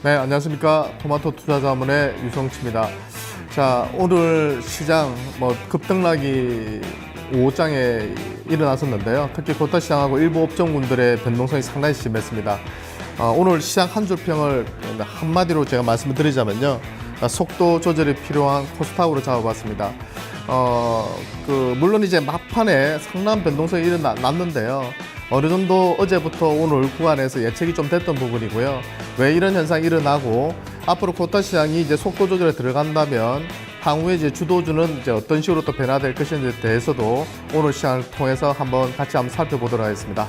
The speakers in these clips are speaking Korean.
네, 안녕하십니까. 토마토 투자자문의 유성치입니다. 자, 오늘 시장 급등락이 5장에 일어났었는데요. 특히 코타 시장하고 일부 업종군들의 변동성이 상당히 심했습니다. 오늘 시장 한 줄 평을 한마디로 제가 말씀을 드리자면요. 속도 조절이 필요한 코스닥으로 잡아봤습니다. 물론 이제 막판에 상당한 변동성이 일어났는데요. 어느 정도 어제부터 오늘 구간에서 예측이 좀 됐던 부분이고요. 왜 이런 현상이 일어나고 앞으로 코타 시장이 이제 속도 조절에 들어간다면 향후에 이제 주도주는 이제 어떤 식으로 또 변화될 것인지에 대해서도 오늘 시장을 통해서 한번 살펴보도록 하겠습니다.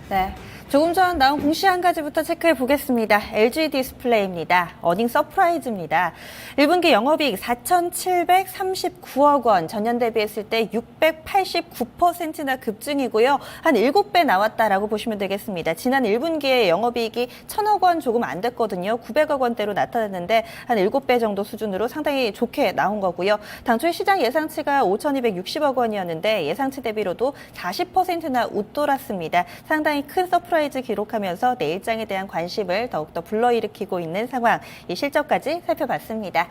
네, 조금 전 나온 공시 한 가지부터 체크해 보겠습니다. LG 디스플레이입니다. 어닝 서프라이즈입니다. 1분기 영업이익 4,739억 원, 전년 대비했을 때 689%나 급증이고요. 한 7배 나왔다라고 보시면 되겠습니다. 지난 1분기에 영업이익이 1,000억 원 조금 안 됐거든요. 900억 원대로 나타났는데 한 7배 정도 수준으로 상당히 좋게 나온 거고요. 당초에 시장 예상치가 5,260억 원이었는데 예상치 대비로도 40%나 웃돌았습니다. 상당히 큰 서프라이즈 기록하면서 내일장에 대한 관심을 더욱더 불러일으키고 있는 상황, 이 실적까지 살펴봤습니다.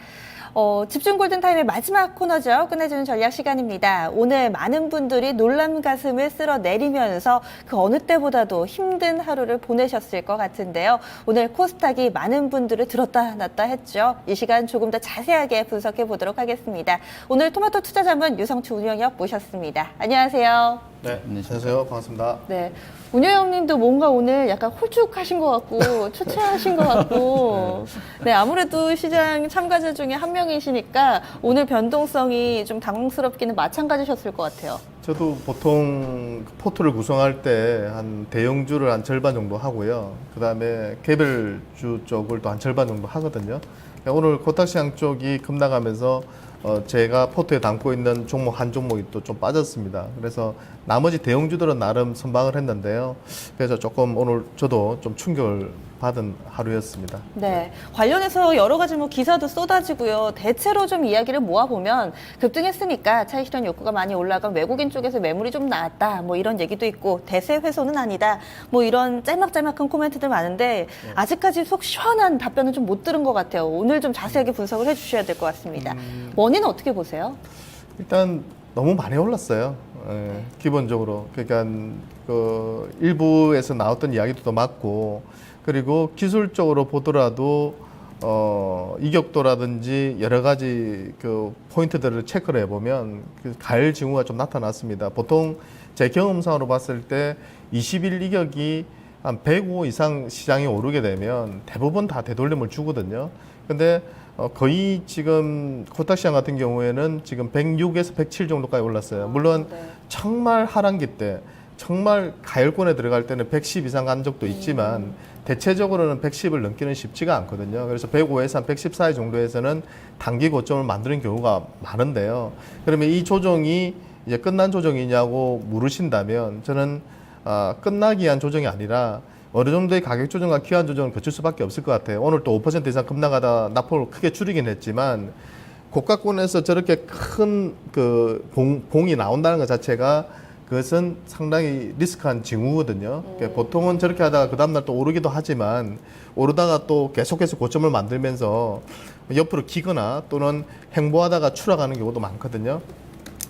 집중 골든타임의 마지막 코너죠. 끝내주는 전략 시간입니다. 오늘 많은 분들이 놀란 가슴을 쓸어내리면서 그 어느 때보다도 힘든 하루를 보내셨을 것 같은데요. 오늘 코스닥이 많은 분들을 들었다 놨다 했죠. 이 시간 조금 더 자세하게 분석해 보도록 하겠습니다. 오늘 토마토 투자자문 유성치 운영역 모셨습니다. 안녕하세요. 네, 안녕하세요. 반갑습니다. 네. 운영형 님도 뭔가 오늘 약간 홀쭉하신 것 같고, 초췌하신 것 같고, 네, 아무래도 시장 참가자 중에 한 명이시니까 오늘 변동성이 좀 당황스럽기는 마찬가지셨을 것 같아요. 저도 보통 포트를 구성할 때 한 대형주를 한 절반 정도 하고요. 그 다음에 개별주 쪽을 또 한 절반 정도 하거든요. 오늘 코타 시장 쪽이 급락하면서 제가 포트에 담고 있는 종목 한 종목이 또 좀 빠졌습니다. 그래서 나머지 대형주들은 나름 선방을 했는데요. 그래서 조금 오늘 저도 좀 충격을 받은 하루였습니다. 네, 관련해서 여러 가지 기사도 쏟아지고요. 대체로 좀 이야기를 모아보면 급등했으니까 차익 실현 욕구가 많이 올라간 외국인 쪽에서 매물이 좀 나왔다. 이런 얘기도 있고 대세 회수는 아니다. 이런 짤막짤막한 코멘트들 많은데 아직까지 속 시원한 답변은 좀 못 들은 것 같아요. 오늘 좀 자세하게 분석을 해주셔야 될 것 같습니다. 원인은 어떻게 보세요? 일단 너무 많이 올랐어요. 기본적으로. 그러니까 일부에서 나왔던 이야기도 맞고, 그리고 기술적으로 보더라도 이격도라든지 여러 가지 포인트들을 체크를 해보면 가열 징후가 좀 나타났습니다. 보통 제 경험상으로 봤을 때 20일 이격이 한 105 이상 시장이 오르게 되면 대부분 다 되돌림을 주거든요. 근데 거의 지금 코타 시장 같은 경우에는 지금 106에서 107 정도까지 올랐어요. 물론 정말 하반기 때 정말 가열권에 들어갈 때는 110 이상 간 적도 있지만 대체적으로는 110을 넘기는 쉽지가 않거든요. 그래서 105에서 한 110 사이 정도에서는 단기 고점을 만드는 경우가 많은데요. 그러면 이 조정이 이제 끝난 조정이냐고 물으신다면 저는 끝나기 위한 조정이 아니라 어느 정도의 가격 조정과 기한 조정을 거칠 수밖에 없을 것 같아요. 오늘 또 5% 이상 급락하다 낙폭을 크게 줄이긴 했지만 고가권에서 저렇게 큰 봉이 나온다는 것 자체가 그것은 상당히 리스크한 징후거든요. 그러니까 보통은 저렇게 하다가 그 다음날 또 오르기도 하지만 오르다가 또 계속해서 고점을 만들면서 옆으로 기거나 또는 횡보하다가 추락하는 경우도 많거든요.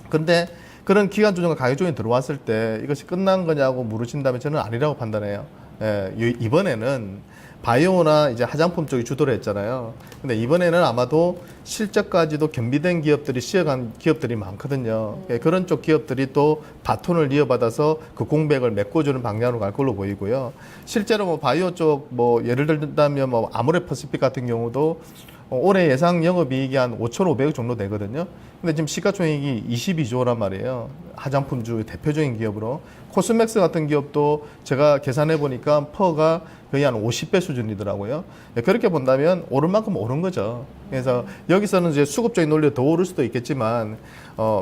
근데 그런 기간 조정과 가격 조정이 들어왔을 때 이것이 끝난 거냐고 물으신다면 저는 아니라고 판단해요. 이번에는 바이오나 이제 화장품 쪽이 주도를 했잖아요. 근데 이번에는 아마도 실적까지도 겸비된 기업들이 쉬어간 기업들이 많거든요. 그런 쪽 기업들이 또 바톤을 이어받아서 그 공백을 메꿔주는 방향으로 갈 걸로 보이고요. 실제로 바이오 쪽 예를 들자면 아모레퍼시픽 같은 경우도 올해 예상 영업이익이 한 5,500억 정도 되거든요. 근데 지금 시가총액이 22조란 말이에요. 화장품주 대표적인 기업으로. 코스맥스 같은 기업도 제가 계산해 보니까 퍼가 거의 한 50배 수준이더라고요. 그렇게 본다면 오를 만큼 오른 거죠. 그래서 여기서는 이제 수급적인 논리가 더 오를 수도 있겠지만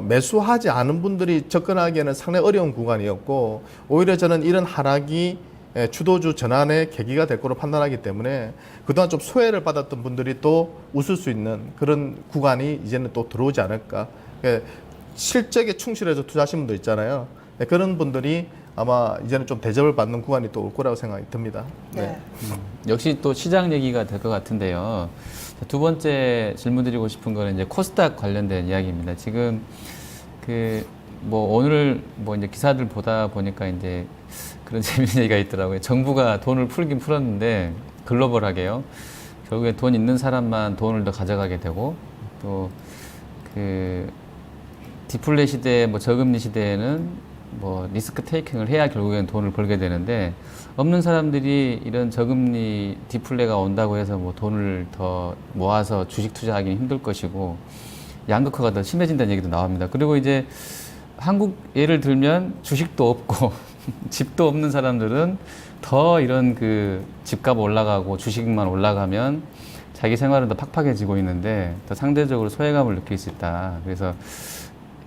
매수하지 않은 분들이 접근하기에는 상당히 어려운 구간이었고 오히려 저는 이런 하락이 주도주 전환의 계기가 될 거로 판단하기 때문에 그동안 좀 소외를 받았던 분들이 또 웃을 수 있는 그런 구간이 이제는 또 들어오지 않을까. 실적에 충실해서 투자하신 분들 있잖아요. 그런 분들이 아마 이제는 좀 대접을 받는 구간이 또 올 거라고 생각이 듭니다. 네. 역시 또 시장 얘기가 될 것 같은데요. 두 번째 질문 드리고 싶은 거는 이제 코스닥 관련된 이야기입니다. 지금 뭐 오늘 뭐 이제 기사들 보다 보니까 이제 그런 재미있는 얘기가 있더라고요. 정부가 돈을 풀긴 풀었는데 글로벌하게요. 결국에 돈 있는 사람만 돈을 더 가져가게 되고 또 디플레 시대, 뭐 저금리 시대에는 뭐 리스크 테이킹을 해야 결국엔 돈을 벌게 되는데 없는 사람들이 이런 저금리 디플레가 온다고 해서 뭐 돈을 더 모아서 주식 투자하기는 힘들 것이고 양극화가 더 심해진다는 얘기도 나옵니다. 그리고 이제 한국 예를 들면 주식도 없고 집도 없는 사람들은 더 이런 집값 올라가고 주식만 올라가면 자기 생활은 더 팍팍해지고 있는데 더 상대적으로 소외감을 느낄 수 있다. 그래서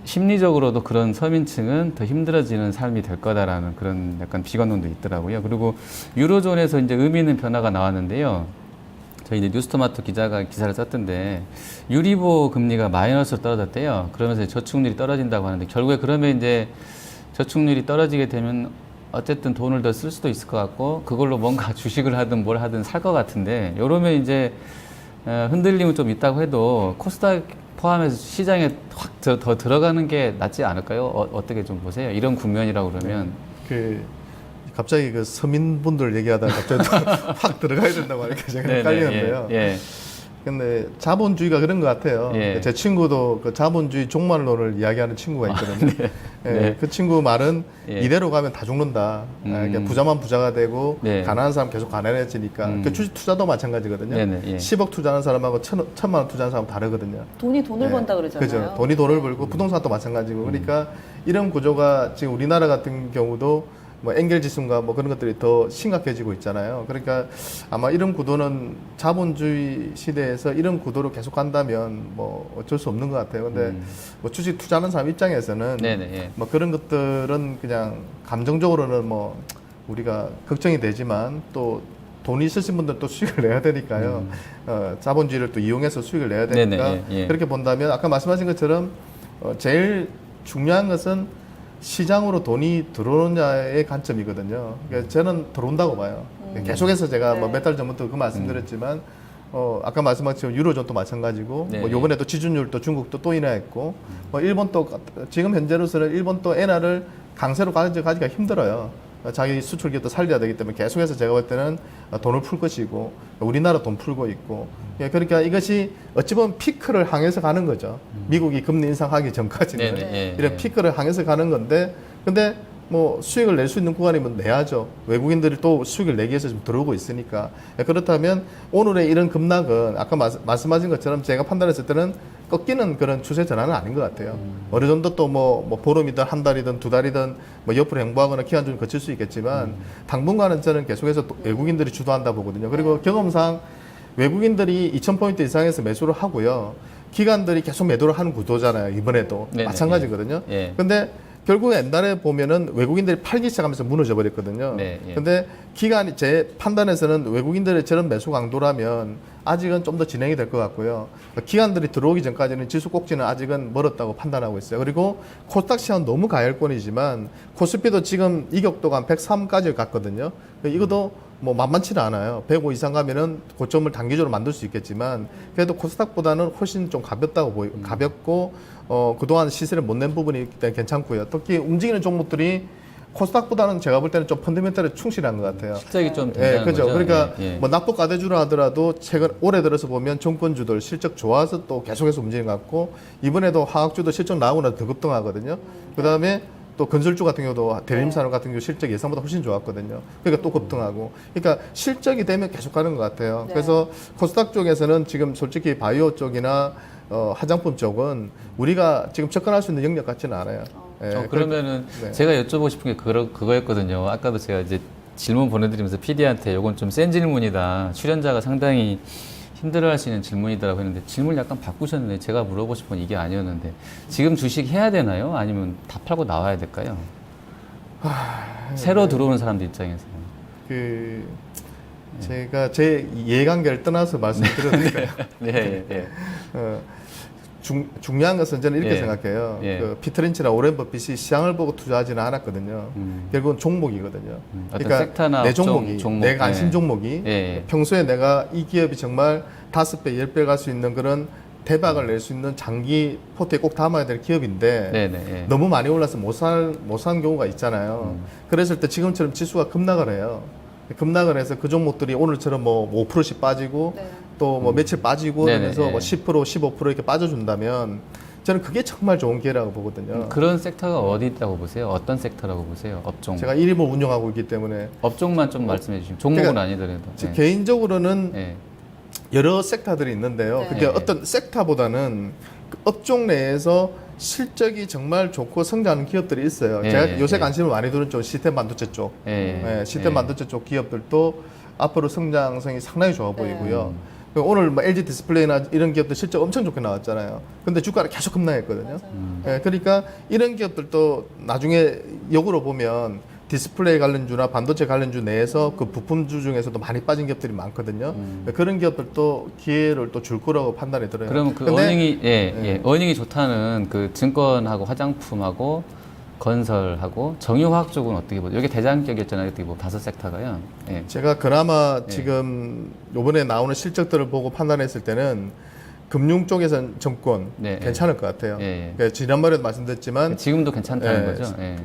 심리적으로도 그런 서민층은 더 힘들어지는 삶이 될 거다라는 그런 약간 비관론도 있더라고요. 그리고 유로존에서 이제 의미 있는 변화가 나왔는데요. 저희 이제 뉴스토마토 기자가 기사를 썼던데 유리보 금리가 마이너스로 떨어졌대요. 그러면서 저축률이 떨어진다고 하는데 결국에 그러면 이제 저축률이 떨어지게 되면 어쨌든 돈을 더 쓸 수도 있을 것 같고 그걸로 뭔가 주식을 하든 뭘 하든 살 것 같은데 이러면 이제 흔들림은 좀 있다고 해도 코스닥 포함해서 시장에 확 더 들어가는 게 낫지 않을까요? 어떻게 좀 보세요? 이런 국면이라고 그러면 갑자기 서민분들 얘기하다가 갑자기 확 들어가야 된다고 하니까 제가 헷갈리는데요. 근데 자본주의가 그런 것 같아요. 제 친구도 자본주의 종말론을 이야기하는 친구가 있거든요. 그 친구 말은 이대로 가면 다 죽는다. 그러니까 부자만 부자가 되고 가난한 사람 계속 가난해지니까. 주식 투자도 마찬가지거든요. 10억 투자하는 사람하고 1,000만 원 투자하는 사람 다르거든요. 돈이 돈을 번다 그러잖아요. 그죠. 돈이 돈을 벌고 부동산도 마찬가지고. 그러니까 이런 구조가 지금 우리나라 같은 경우도 뭐 엔겔 지수인가 뭐 그런 것들이 더 심각해지고 있잖아요. 그러니까 아마 이런 구도는 자본주의 시대에서 이런 구도로 계속 간다면 뭐 어쩔 수 없는 것 같아요. 근데 뭐 주식 투자하는 사람 입장에서는 뭐 그런 것들은 그냥 감정적으로는 뭐 우리가 걱정이 되지만 또 돈이 있으신 분들은 또 수익을 내야 되니까요. 자본주의를 또 이용해서 수익을 내야 되니까 그렇게 본다면 아까 말씀하신 것처럼 제일 중요한 것은 시장으로 돈이 들어오느냐의 관점이거든요. 그러니까 저는 들어온다고 봐요. 계속해서 제가 뭐 몇 달 전부터 그 말씀드렸지만, 아까 말씀하신 유로존도 마찬가지고, 뭐 요번에도 지준율도 중국도 또 인하했고, 뭐 일본도 지금 현재로서는 일본도 엔화를 강세로 가져가기가 힘들어요. 자기 수출 기업도 살려야 되기 때문에 계속해서 제가 볼 때는 돈을 풀 것이고 우리나라 돈 풀고 있고 그러니까 이것이 어찌 보면 피크를 향해서 가는 거죠. 미국이 금리 인상하기 전까지는 이런 피크를 향해서 가는 건데 근데 뭐 수익을 낼 수 있는 구간이면 내야죠. 외국인들이 또 수익을 내기 위해서 지금 들어오고 있으니까 그렇다면 오늘의 이런 급락은 아까 말씀하신 것처럼 제가 판단했을 때는 꺾이는 그런 추세 전환은 아닌 것 같아요. 어느 정도 또 뭐 보름이든 한 달이든 두 달이든 뭐 옆으로 행보하거나 기간 좀 거칠 수 있겠지만 당분간은 저는 계속해서 또 외국인들이 주도한다 보거든요. 그리고 경험상 외국인들이 2,000포인트 이상에서 매수를 하고요. 기관들이 계속 매도를 하는 구도잖아요. 이번에도 마찬가지거든요. 근데 결국 옛날에 보면은 외국인들이 팔기 시작하면서 무너져 버렸거든요. 근데 기간이 제 판단에서는 외국인들의 저런 매수 강도라면 아직은 좀 더 진행이 될 것 같고요. 기관들이 들어오기 전까지는 지수 꼭지는 아직은 멀었다고 판단하고 있어요. 그리고 코스닥 시장은 너무 가열권이지만 코스피도 지금 이격도가 한 103까지 갔거든요. 이것도 뭐 만만치는 않아요. 105 이상 가면은 고점을 단기적으로 만들 수 있겠지만 그래도 코스닥보다는 훨씬 좀 가볍다고 가볍고 그동안 시세를 못 낸 부분이 있기 때문에 괜찮고요. 특히 움직이는 종목들이 코스닥보다는 제가 볼 때는 좀 펀더멘털에 충실한 것 같아요. 실적이 좀 된다는 그죠. 거죠. 그러니까 뭐 낙폭 가대주라 하더라도 최근 올해 들어서 보면 정권주들 실적 좋아서 또 계속해서 움직이는 것 같고 이번에도 화학주도 실적 나오고 나서 더 급등하거든요. 그다음에 또 건설주 같은 경우도 대림산업 같은 경우 실적 예상보다 훨씬 좋았거든요. 그러니까 또 급등하고. 그러니까 실적이 되면 계속 가는 것 같아요. 그래서 코스닥 쪽에서는 지금 솔직히 바이오 쪽이나 화장품 쪽은 우리가 지금 접근할 수 있는 영역 같지는 않아요. 그러면은 제가 여쭤보고 싶은 게 그거였거든요. 아까도 제가 이제 질문 보내드리면서 PD한테 이건 좀 센 질문이다. 출연자가 상당히 힘들어할 수 있는 질문이더라고 했는데 질문을 약간 바꾸셨네. 제가 물어보고 싶은 건 이게 아니었는데 지금 주식 해야 되나요? 아니면 다 팔고 나와야 될까요? 새로 들어오는 사람들 입장에서. 제가 제 이해관계를 떠나서 말씀드려도 될까요? 예, 예. 중요한 것은 저는 이렇게 예. 생각해요. 예. 그 피터 린치나 오렌 버핏이 시장을 보고 투자하지는 않았거든요. 결국은 종목이거든요. 어떤 섹터나 내 종목이, 종목. 내 관심 예. 종목이 예. 평소에 내가 이 기업이 정말 5배, 10배 갈 수 있는 그런 대박을 낼 수 있는 장기 포트에 꼭 담아야 될 기업인데 네네. 예. 너무 많이 올라서 못 산 경우가 있잖아요. 그랬을 때 지금처럼 지수가 급락을 해요. 급락을 해서 그 종목들이 오늘처럼 뭐 5%씩 빠지고 네. 또 뭐 며칠 빠지고 네네, 그러면서 예. 뭐 10%, 15% 이렇게 빠져준다면 저는 그게 정말 좋은 기회라고 보거든요. 그런 섹터가 어디 있다고 보세요? 어떤 섹터라고 보세요? 업종. 제가 1임을 운영하고 있기 때문에 업종만 좀 말씀해 주시면 종목은 그러니까 아니더라도. 예. 개인적으로는 예. 여러 섹터들이 있는데요. 네. 그게 네. 어떤 섹터보다는 그 업종 내에서 실적이 정말 좋고 성장하는 기업들이 있어요. 네, 제가 네, 요새 네. 관심을 많이 두는 쪽 시스템 반도체 쪽. 예. 시스템 예. 반도체 쪽 기업들도 앞으로 성장성이 상당히 좋아 네. 보이고요. 오늘 뭐 LG 디스플레이나 이런 기업들 실적 엄청 좋게 나왔잖아요. 근데 주가가 계속 급락했거든요. 그러니까 이런 기업들도 나중에 역으로 보면 디스플레이 관련주나 반도체 관련주 내에서 그 부품주 중에서도 많이 빠진 기업들이 많거든요. 그런 기업들도 기회를 또 줄 거라고 판단이 들어요. 그러면 그 근데 어닝이 어닝이 좋다는 그 증권하고 화장품하고 건설하고 정유화학 쪽은 어떻게 보세요? 여기 대장격이었잖아요. 어떻게 뭐 5섹터가요. 예. 제가 그나마 네. 지금 요번에 나오는 실적들을 보고 판단했을 때는 금융 쪽에선 정권 네, 괜찮을 것 같아요. 예, 예. 그러니까 지난번에도 말씀드렸지만 지금도 괜찮다는 예, 거죠. 예.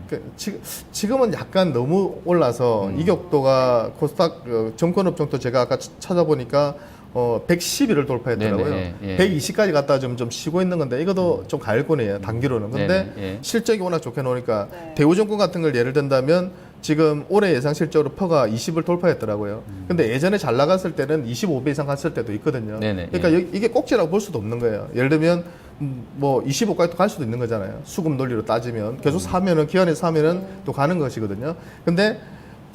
지금은 약간 너무 올라서 이격도가 코스닥 정권업종도 제가 아까 찾아보니까 110일을 돌파했더라고요. 네네, 예. 120까지 갔다가 좀 쉬고 있는 건데 이것도 좀 가을권이에요. 단기로는. 근데 네네, 예. 실적이 워낙 좋게 나오니까 네. 대우증권 같은 걸 예를 든다면 지금 올해 예상 실적으로 퍼가 20을 돌파했더라고요. 근데 예전에 잘 나갔을 때는 25배 이상 갔을 때도 있거든요. 네네, 그러니까 이게 꼭지라고 볼 수도 없는 거예요. 예를 들면 뭐 25까지 갈 수도 있는 거잖아요. 수급 논리로 따지면 계속 사면은 기관에서 사면은 또 가는 것이거든요. 근데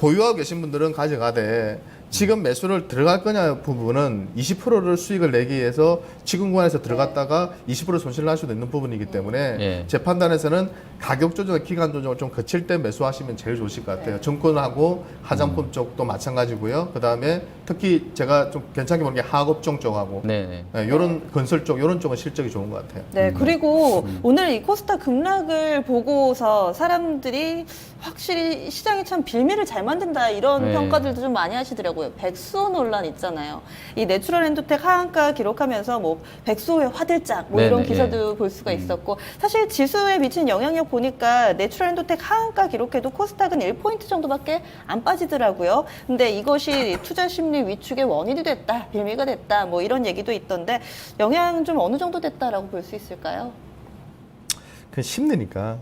보유하고 계신 분들은 가져가되 지금 매수를 들어갈 거냐 부분은 20%를 수익을 내기 위해서 지금 구간에서 들어갔다가 20% 손실을 할 수도 있는 부분이기 때문에 예. 제 판단에서는 가격 조절, 기간 조정을 좀 거칠 때 매수하시면 제일 좋으실 것 같아요. 정권하고 화장품 쪽도 마찬가지고요. 그 다음에 특히 제가 좀 괜찮게 보는 게 하업종 쪽하고 네네. 이런 건설 쪽, 이런 쪽은 실적이 좋은 것 같아요. 네, 그리고 오늘 이 코스닥 급락을 보고서 사람들이 확실히 시장이 참 빌미를 잘 만든다 이런 네. 평가들도 좀 많이 하시더라고요. 백수호 논란 있잖아요. 이 내추럴 엔도텍 하한가 기록하면서 뭐 백수호의 화들짝 뭐 이런 네네, 기사도 볼 수가 있었고 사실 지수에 미치는 영향력 보니까 내추럴 엔도텍 하한가 기록해도 코스닥은 1포인트 정도밖에 안 빠지더라고요. 근데 이것이 투자 심리 위축의 원인이 됐다, 빌미가 됐다 뭐 이런 얘기도 있던데 영향 좀 어느 정도 됐다라고 볼 수 있을까요? 그 심리니까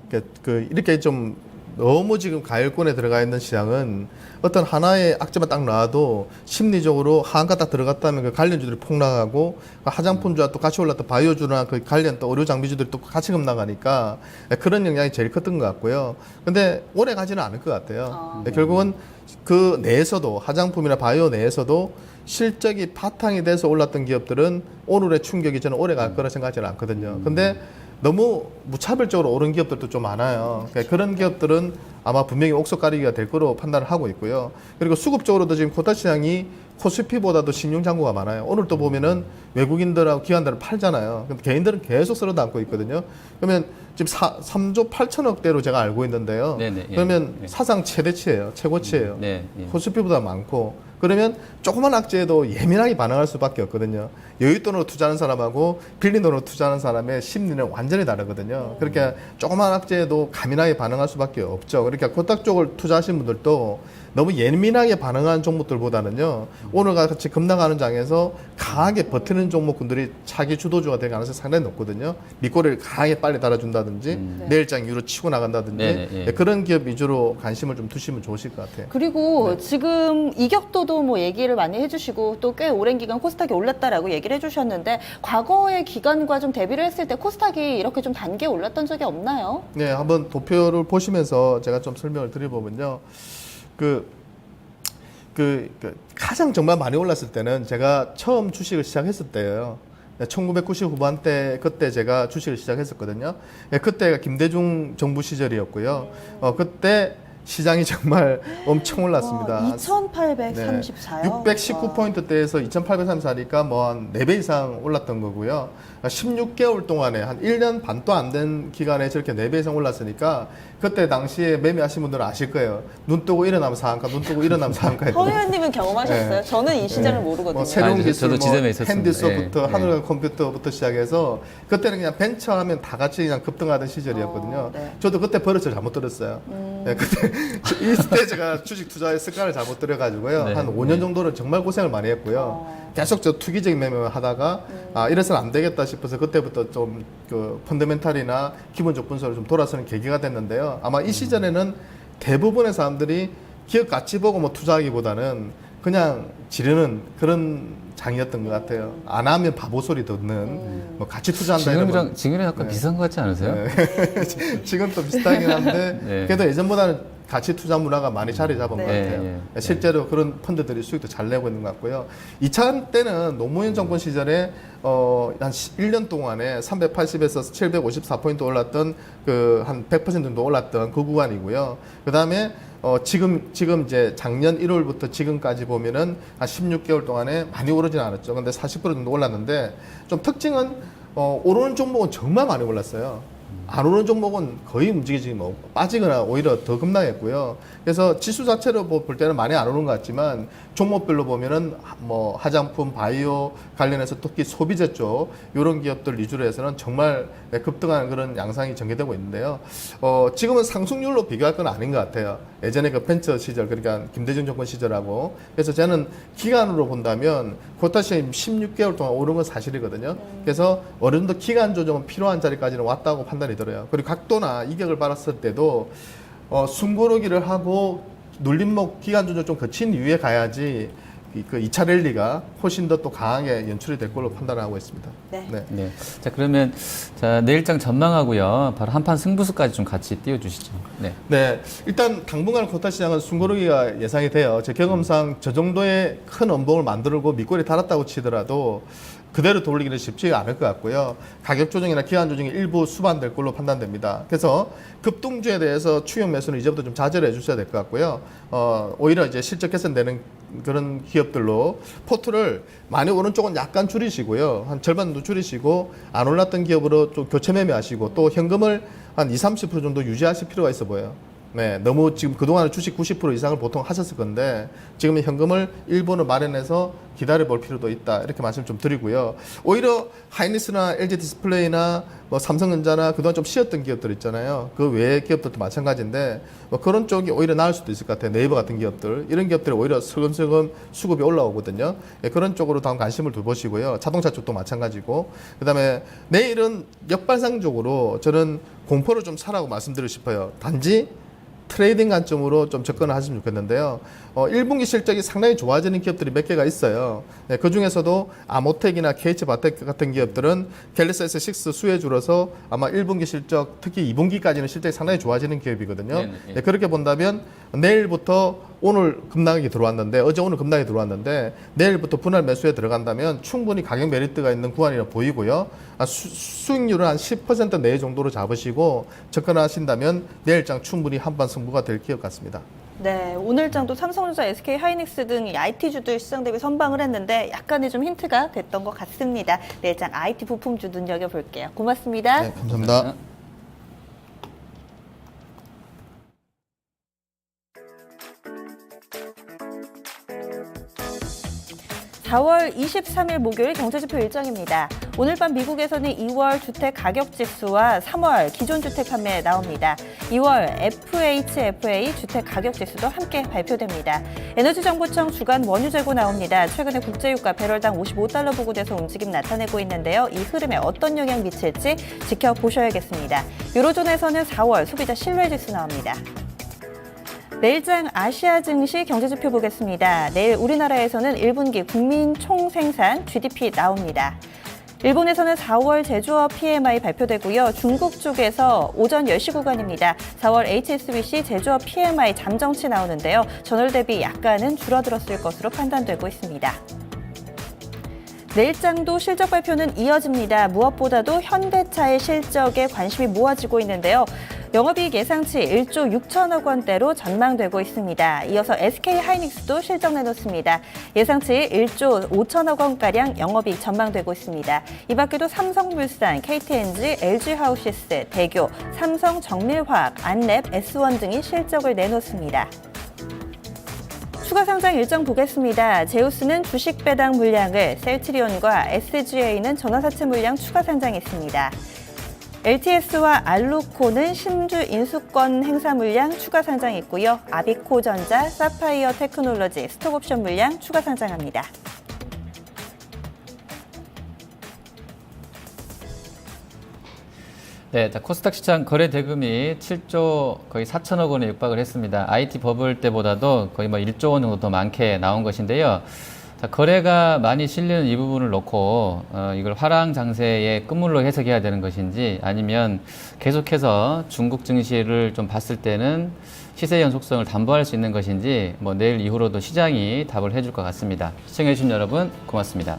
이렇게 좀 너무 지금 가열권에 들어가 있는 시장은 어떤 하나의 악재만 딱 나와도 심리적으로 하한가 딱 들어갔다면 그 관련주들이 폭락하고 그 화장품주와 또 같이 올랐던 바이오주나 그 관련 또 의료 장비주들이 또 같이 급락하니까 그런 영향이 제일 컸던 것 같고요. 근데 오래 가지는 않을 것 같아요. 결국은 그 내에서도 화장품이나 바이오 내에서도 실적이 바탕이 돼서 올랐던 기업들은 오늘의 충격이 저는 오래 갈 거라 생각하지는 않거든요. 근데 너무 무차별적으로 오른 기업들도 좀 많아요. 그러니까 그런 기업들은 아마 분명히 옥석 가리기가 될 거로 판단을 하고 있고요. 그리고 수급적으로도 지금 코스닥 시장이 코스피보다도 신용 잔고가 많아요. 오늘 또 보면은 외국인들하고 기관들은 팔잖아요. 근데 개인들은 계속 쓸어 담고 있거든요. 그러면 지금 3조 8천억대로 제가 알고 있는데요. 네네, 예. 그러면 예. 사상 최대치예요. 최고치예요. 네. 예. 코스피보다 많고 그러면 조그만 악재에도 예민하게 반응할 수밖에 없거든요. 여윳돈으로 투자하는 사람하고 빌린 돈으로 투자하는 사람의 심리는 완전히 다르거든요. 그러니까 조그만 악재에도 가민하게 반응할 수밖에 없죠. 그러니까 코스닥 쪽을 투자하신 분들도 너무 예민하게 반응하는 종목들보다는요. 오늘과 같이 급락하는 장에서 강하게 버티는 종목군들이 차기 주도주가 될 가능성이 상당히 높거든요. 밑꼬리를 강하게 빨리 달아준다든지 내일장 이후로 치고 나간다든지 네네, 예. 그런 기업 위주로 관심을 좀 두시면 좋으실 것 같아요. 그리고 지금 이격도도 뭐 얘기를 많이 해주시고 또 꽤 오랜 기간 코스닥이 올랐다라고 얘기를 해주셨는데 과거의 기간과 좀 대비를 했을 때 코스닥이 이렇게 좀 단계 올랐던 적이 없나요? 네, 한번 도표를 보시면서 제가 좀 설명을 드려보면요. 가장 정말 많이 올랐을 때는 제가 처음 주식을 시작했을 때예요. 1990 후반대 그때 제가 주식을 시작했었거든요. 그때가 김대중 정부 시절이었고요. 그때 시장이 정말 엄청 올랐습니다. 2,834요. 619포인트대에서 2,834니까 뭐 한 4배 이상 올랐던 거고요. 16개월 동안에 한 1년 반도 안 된 기간에 저렇게 4배 이상 올랐으니까 그때 당시에 매매하신 분들은 아실 거예요. 눈 뜨고 일어나면 상한가, 눈 뜨고 일어나면 상한가 허 했거든요. 의원님은 경험하셨어요? 네. 저는 이 시장을 모르거든요. 뭐 새로운 저도 기술, 지점에 있었습니다. 핸드소프트, 예, 하늘과 컴퓨터부터 시작해서 그때는 그냥 벤처하면 다 같이 그냥 급등하던 시절이었거든요. 네. 저도 그때 버릇을 잘못 들었어요. 예, 그때 이때 제가 주식 투자의 습관을 잘못 들여가지고요. 네. 한 5년 정도를 정말 고생을 많이 했고요. 계속 저 투기적인 매매를 하다가 이래서는 안 되겠다 싶어서 그때부터 좀 그 펀더멘탈이나 기본적 분석을 좀 돌아서는 계기가 됐는데요. 아마 이 시절에는 대부분의 사람들이 기업 가치 보고 뭐 투자하기보다는 그냥 지르는 그런 장이었던 것 같아요. 안 하면 바보 소리 듣는 뭐 같이 투자한다 이러면 지금이랑 약간 비슷한 것 같지 않으세요? 지금 또 비슷하긴 한데 네. 그래도 예전보다는 가치 투자 문화가 많이 자리 잡은 것 네, 같아요. 예. 실제로 그런 펀드들이 수익도 잘 내고 있는 것 같고요. 2차 때는 노무현 정권 시절에 한 1년 동안에 380에서 754포인트 올랐던 그 한 100% 정도 올랐던 그 구간이고요. 그다음에 지금 이제 작년 1월부터 지금까지 보면은 한 16개월 동안에 많이 오르진 않았죠. 근데 40% 정도 올랐는데 좀 특징은 오르는 종목은 정말 많이 올랐어요. 안 오르는 종목은 거의 움직이지 뭐 빠지거나 오히려 더 급락했고요. 그래서 지수 자체로 볼 때는 많이 안 오르는 것 같지만 종목별로 보면은 뭐 화장품, 바이오 관련해서 특히 소비재 쪽 이런 기업들 위주로 해서는 정말 급등하는 그런 양상이 전개되고 있는데요. 지금은 상승률로 비교할 건 아닌 것 같아요. 예전에 그 벤처 시절 그러니까 김대중 정권 시절하고 그래서 저는 기간으로 본다면 코타시 16개월 동안 오른 건 사실이거든요. 그래서 어느 정도 기간 조정은 필요한 자리까지는 왔다고 판단이 들어요. 그리고 각도나 이격을 받았을 때도 숨고르기를 하고 눌림목 기간 조정 좀 거친 이후에 가야지 그 2차 랠리가 훨씬 더 또 강하게 연출이 될 걸로 판단하고 있습니다. 네. 네. 자, 그러면 자, 내일장 전망하고요. 바로 한판 승부수까지 좀 같이 띄워주시죠. 네. 네, 일단 당분간 코타 시장은 숨고르기가 예상이 돼요. 제 경험상 저 정도의 큰 원봉을 만들고 밑골이 달았다고 치더라도 그대로 돌리기는 쉽지가 않을 것 같고요. 가격 조정이나 기간 조정이 일부 수반될 걸로 판단됩니다. 그래서 급등주에 대해서 추격 매수는 이제부터 좀 자제를 해주셔야 될 것 같고요. 오히려 이제 실적 개선되는 그런 기업들로 포트를 많이 오른쪽은 약간 줄이시고요. 한 절반 정도 줄이시고 안 올랐던 기업으로 좀 교체 매매하시고 또 현금을 한 20, 30% 정도 유지하실 필요가 있어 보여요. 네, 너무 지금 그동안 주식 90% 이상을 보통 하셨을 건데 지금은 현금을 일부는 마련해서 기다려 볼 필요도 있다. 이렇게 말씀 좀 드리고요. 오히려 하이닉스나 LG 디스플레이나 뭐 삼성전자나 그동안 좀 쉬었던 기업들 있잖아요. 그 외의 기업들도 마찬가지인데 뭐 그런 쪽이 오히려 나을 수도 있을 것 같아요. 네이버 같은 기업들. 이런 기업들이 오히려 슬금슬금 수급이 올라오거든요. 예, 그런 쪽으로 다음 관심을 두보시고요. 자동차 쪽도 마찬가지고. 그다음에 내일은 역발상적으로 저는 공포를 좀 사라고 말씀드리고 싶어요. 단지 트레이딩 관점으로 좀 접근을 하시면 좋겠는데요. 1분기 실적이 상당히 좋아지는 기업들이 몇 개가 있어요. 네, 그 중에서도 아모텍이나 KH바텍 같은 기업들은 갤럭시 S6 수혜 줄어서 아마 1분기 실적, 특히 2분기까지는 실적이 상당히 좋아지는 기업이거든요. 네네. 네, 그렇게 본다면 내일부터 오늘 급락이 들어왔는데 어제 오늘 급락이 들어왔는데 내일부터 분할 매수에 들어간다면 충분히 가격 메리트가 있는 구간이라 보이고요. 수익률은 한 10% 내외 정도로 잡으시고 접근하신다면 내일장 충분히 한판 승부가 될 기업 같습니다. 네, 오늘장도 삼성전자, SK 하이닉스 등 IT주들 시장 대비 선방을 했는데 약간의 좀 힌트가 됐던 것 같습니다. 내일장 IT 부품주 눈여겨볼게요. 고맙습니다. 네, 감사합니다. 4월 23일 목요일 경제지표 일정입니다. 오늘 밤 미국에서는 2월 주택 가격 지수와 3월 기존 주택 판매 나옵니다. 2월 FHFA 주택 가격 지수도 함께 발표됩니다. 에너지정보청 주간 원유 재고 나옵니다. 최근에 국제유가 배럴당 55달러 부근에서 움직임 나타내고 있는데요. 이 흐름에 어떤 영향 미칠지 지켜보셔야겠습니다. 유로존에서는 4월 소비자 신뢰지수 나옵니다. 내일장 아시아 증시 경제지표 보겠습니다. 내일 우리나라에서는 1분기 국민 총생산 GDP 나옵니다. 일본에서는 4월 제조업 PMI 발표되고요. 중국 쪽에서 오전 10시 구간입니다. 4월 HSBC 제조업 PMI 잠정치 나오는데요. 전월 대비 약간은 줄어들었을 것으로 판단되고 있습니다. 내일장도 실적 발표는 이어집니다. 무엇보다도 현대차의 실적에 관심이 모아지고 있는데요. 영업이익 예상치 1조 6천억 원대로 전망되고 있습니다. 이어서 SK하이닉스도 실적 내놓습니다. 예상치 1조 5천억 원가량 영업이익 전망되고 있습니다. 이 밖에도 삼성물산, KTNG, LG하우시스, 대교, 삼성정밀화학, 안랩, S1 등이 실적을 내놓습니다. 추가 상장 일정 보겠습니다. 제우스는 주식 배당 물량을, 셀트리온과 SGA는 전화사채 물량 추가 상장했습니다. LTS와 알루코는 신주 인수권 행사 물량 추가 상장했고요. 아비코전자, 사파이어 테크놀로지, 스톡옵션 물량 추가 상장합니다. 네, 자, 코스닥 시장 거래 대금이 7조 거의 4천억 원에 육박을 했습니다. IT 버블 때보다도 거의 뭐 1조 원 정도 더 많게 나온 것인데요. 자, 거래가 많이 실리는 이 부분을 놓고 이걸 화랑 장세의 끝물로 해석해야 되는 것인지, 아니면 계속해서 중국 증시를 좀 봤을 때는 시세 연속성을 담보할 수 있는 것인지, 뭐 내일 이후로도 시장이 답을 해줄 것 같습니다. 시청해주신 여러분 고맙습니다.